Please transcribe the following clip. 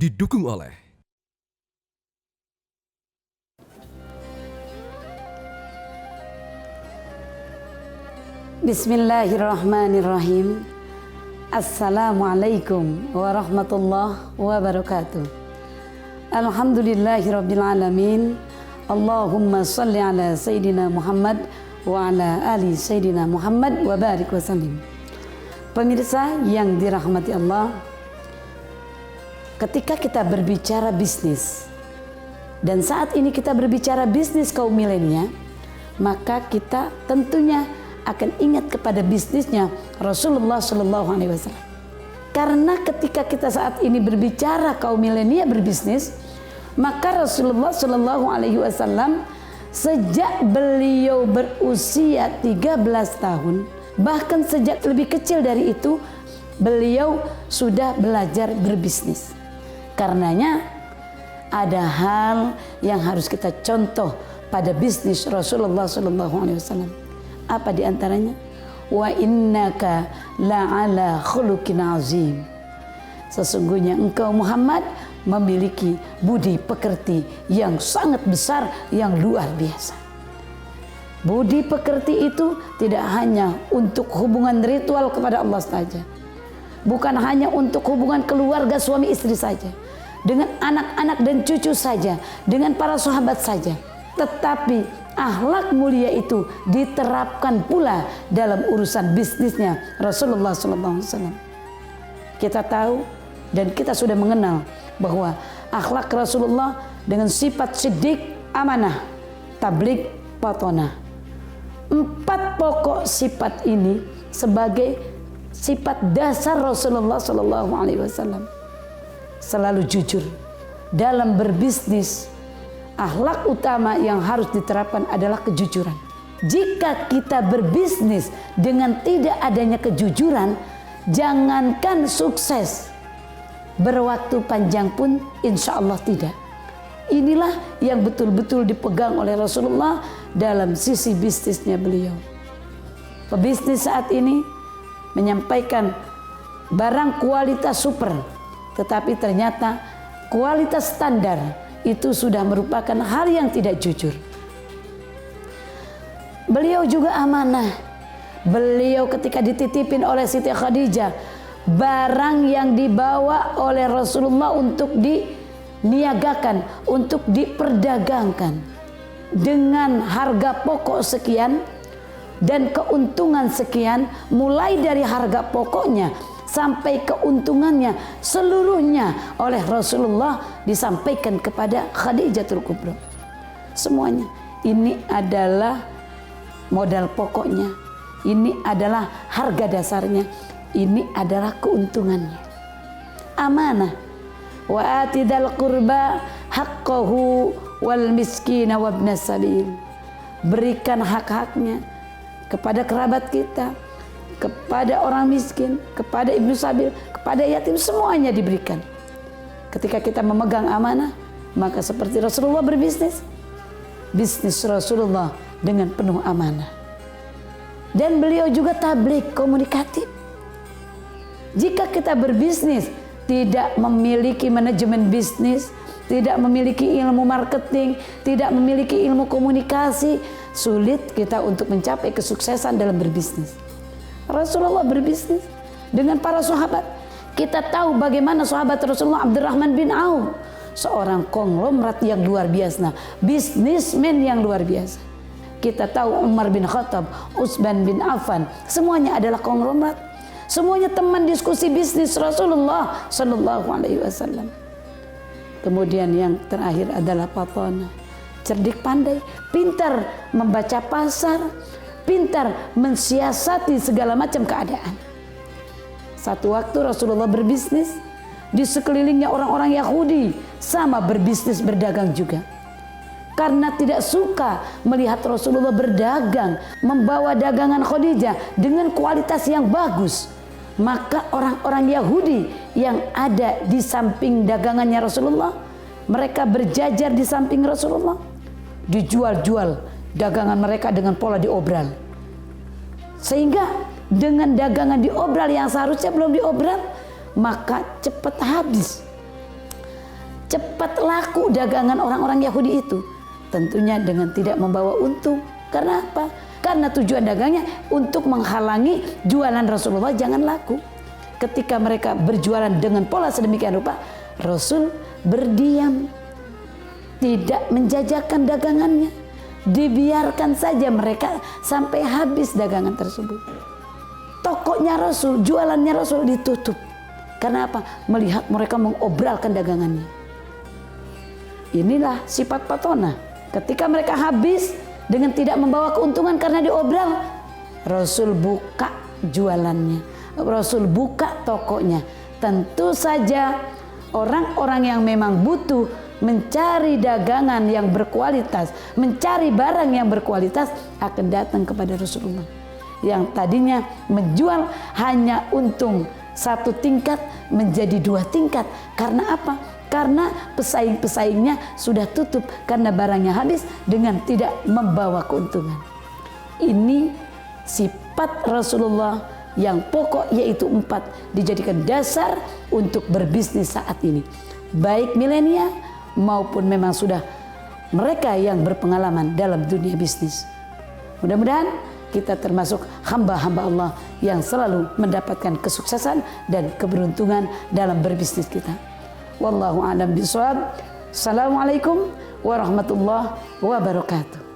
didukung oleh Bismillahirrahmanirrahim. Assalamualaikum warahmatullahi wabarakatuh. Alhamdulillahirabbil alamin. Allahumma shalli ala sayyidina Muhammad wa ala ali sayyidina Muhammad wa barik wa sallim. Pemirsa yang dirahmati Allah, ketika kita berbicara bisnis, dan saat ini kita berbicara bisnis kaum milenial, maka kita tentunya akan ingat kepada bisnisnya Rasulullah SAW. Karena ketika kita saat ini berbicara kaum milenial berbisnis, maka Rasulullah SAW sejak beliau berusia 13 tahun, bahkan sejak lebih kecil dari itu, beliau sudah belajar berbisnis. Karenanya ada hal yang harus kita contoh pada bisnis Rasulullah SAW. Apa diantaranya? Wa innaka la'ala khuluqin azim. Sesungguhnya engkau Muhammad memiliki budi pekerti yang sangat besar, yang luar biasa. Budi pekerti itu tidak hanya untuk hubungan ritual kepada Allah saja, bukan hanya untuk hubungan keluarga suami istri saja, dengan anak-anak dan cucu saja, dengan para sahabat saja, tetapi akhlak mulia itu diterapkan pula dalam urusan bisnisnya Rasulullah SAW. Kita tahu dan kita sudah mengenal bahwa akhlak Rasulullah dengan sifat siddiq, amanah, tabligh, patonah. 4 pokok sifat ini sebagai sifat dasar Rasulullah SAW. Selalu jujur dalam berbisnis. Akhlak utama yang harus diterapkan adalah kejujuran. Jika kita berbisnis dengan tidak adanya kejujuran, jangankan sukses, berwaktu panjang pun insya Allah tidak. Inilah yang betul-betul dipegang oleh Rasulullah dalam sisi bisnisnya beliau. Pebisnis saat ini menyampaikan barang kualitas super, tetapi ternyata kualitas standar itu sudah merupakan hal yang tidak jujur. Beliau juga amanah. Beliau ketika dititipin oleh Siti Khadijah, barang yang dibawa oleh Rasulullah untuk diniagakan, untuk diperdagangkan dengan harga pokok sekian dan keuntungan sekian, mulai dari harga pokoknya sampai keuntungannya seluruhnya oleh Rasulullah disampaikan kepada Khadijatul Kubra. Semuanya ini adalah modal pokoknya, ini adalah harga dasarnya, ini adalah keuntungannya. Amanah. Wa atidal qurba haqqahu wal miskina wabnas sabil. Berikan hak-haknya kepada kerabat kita, kepada orang miskin, kepada ibnu sabil, kepada yatim, semuanya diberikan. Ketika kita memegang amanah, maka seperti Rasulullah berbisnis, bisnis Rasulullah dengan penuh amanah. Dan beliau juga tabligh, komunikatif. Jika kita berbisnis tidak memiliki manajemen bisnis, tidak memiliki ilmu marketing, tidak memiliki ilmu komunikasi, sulit kita untuk mencapai kesuksesan dalam berbisnis. Rasulullah berbisnis dengan para sahabat. Kita tahu bagaimana sahabat Rasulullah Abdurrahman bin Auf, seorang konglomerat yang luar biasa, bisnismen yang luar biasa. Kita tahu Umar bin Khattab, Utsman bin Affan, semuanya adalah konglomerat. Semuanya teman diskusi bisnis Rasulullah SAW. Kemudian yang terakhir adalah patonah, cerdik pandai, pintar membaca pasar, pintar mensiasati segala macam keadaan. Satu waktu Rasulullah berbisnis, di sekelilingnya orang-orang Yahudi sama berbisnis, berdagang juga. Karena tidak suka melihat Rasulullah berdagang, membawa dagangan Khadijah dengan kualitas yang bagus, maka orang-orang Yahudi yang ada di samping dagangannya Rasulullah, mereka berjajar di samping Rasulullah, dijual-jual dagangan mereka dengan pola diobral. Sehingga dengan dagangan diobral yang seharusnya belum diobral, maka cepat habis. cepat laku dagangan orang-orang Yahudi itu? Tentunya dengan tidak membawa untung. Karena apa? Karena tujuan dagangnya untuk menghalangi jualan Rasulullah jangan laku. Ketika mereka berjualan dengan pola sedemikian rupa, Rasul berdiam, tidak menjajakan dagangannya, dibiarkan saja mereka sampai habis dagangan tersebut. Tokonya Rasul, jualannya Rasul ditutup. Karena apa? Melihat mereka mengobralkan dagangannya. Inilah sifat patona. Ketika mereka habis dengan tidak membawa keuntungan karena diobral, Rasul buka jualannya, Rasul buka tokonya. Tentu saja orang-orang yang memang butuh mencari dagangan yang berkualitas, mencari barang yang berkualitas akan datang kepada Rasulullah. Yang tadinya menjual hanya untung 1 tingkat menjadi 2 tingkat. Karena apa? Karena pesaing-pesaingnya sudah tutup karena barangnya habis dengan tidak membawa keuntungan. Ini sifat Rasulullah yang pokok, yaitu 4 dijadikan dasar untuk berbisnis saat ini. Baik milenial maupun memang sudah mereka yang berpengalaman dalam dunia bisnis. Mudah-mudahan kita termasuk hamba-hamba Allah yang selalu mendapatkan kesuksesan dan keberuntungan dalam berbisnis kita. Wallahu a'lam bishawab. Assalamualaikum warahmatullahi wabarakatuh.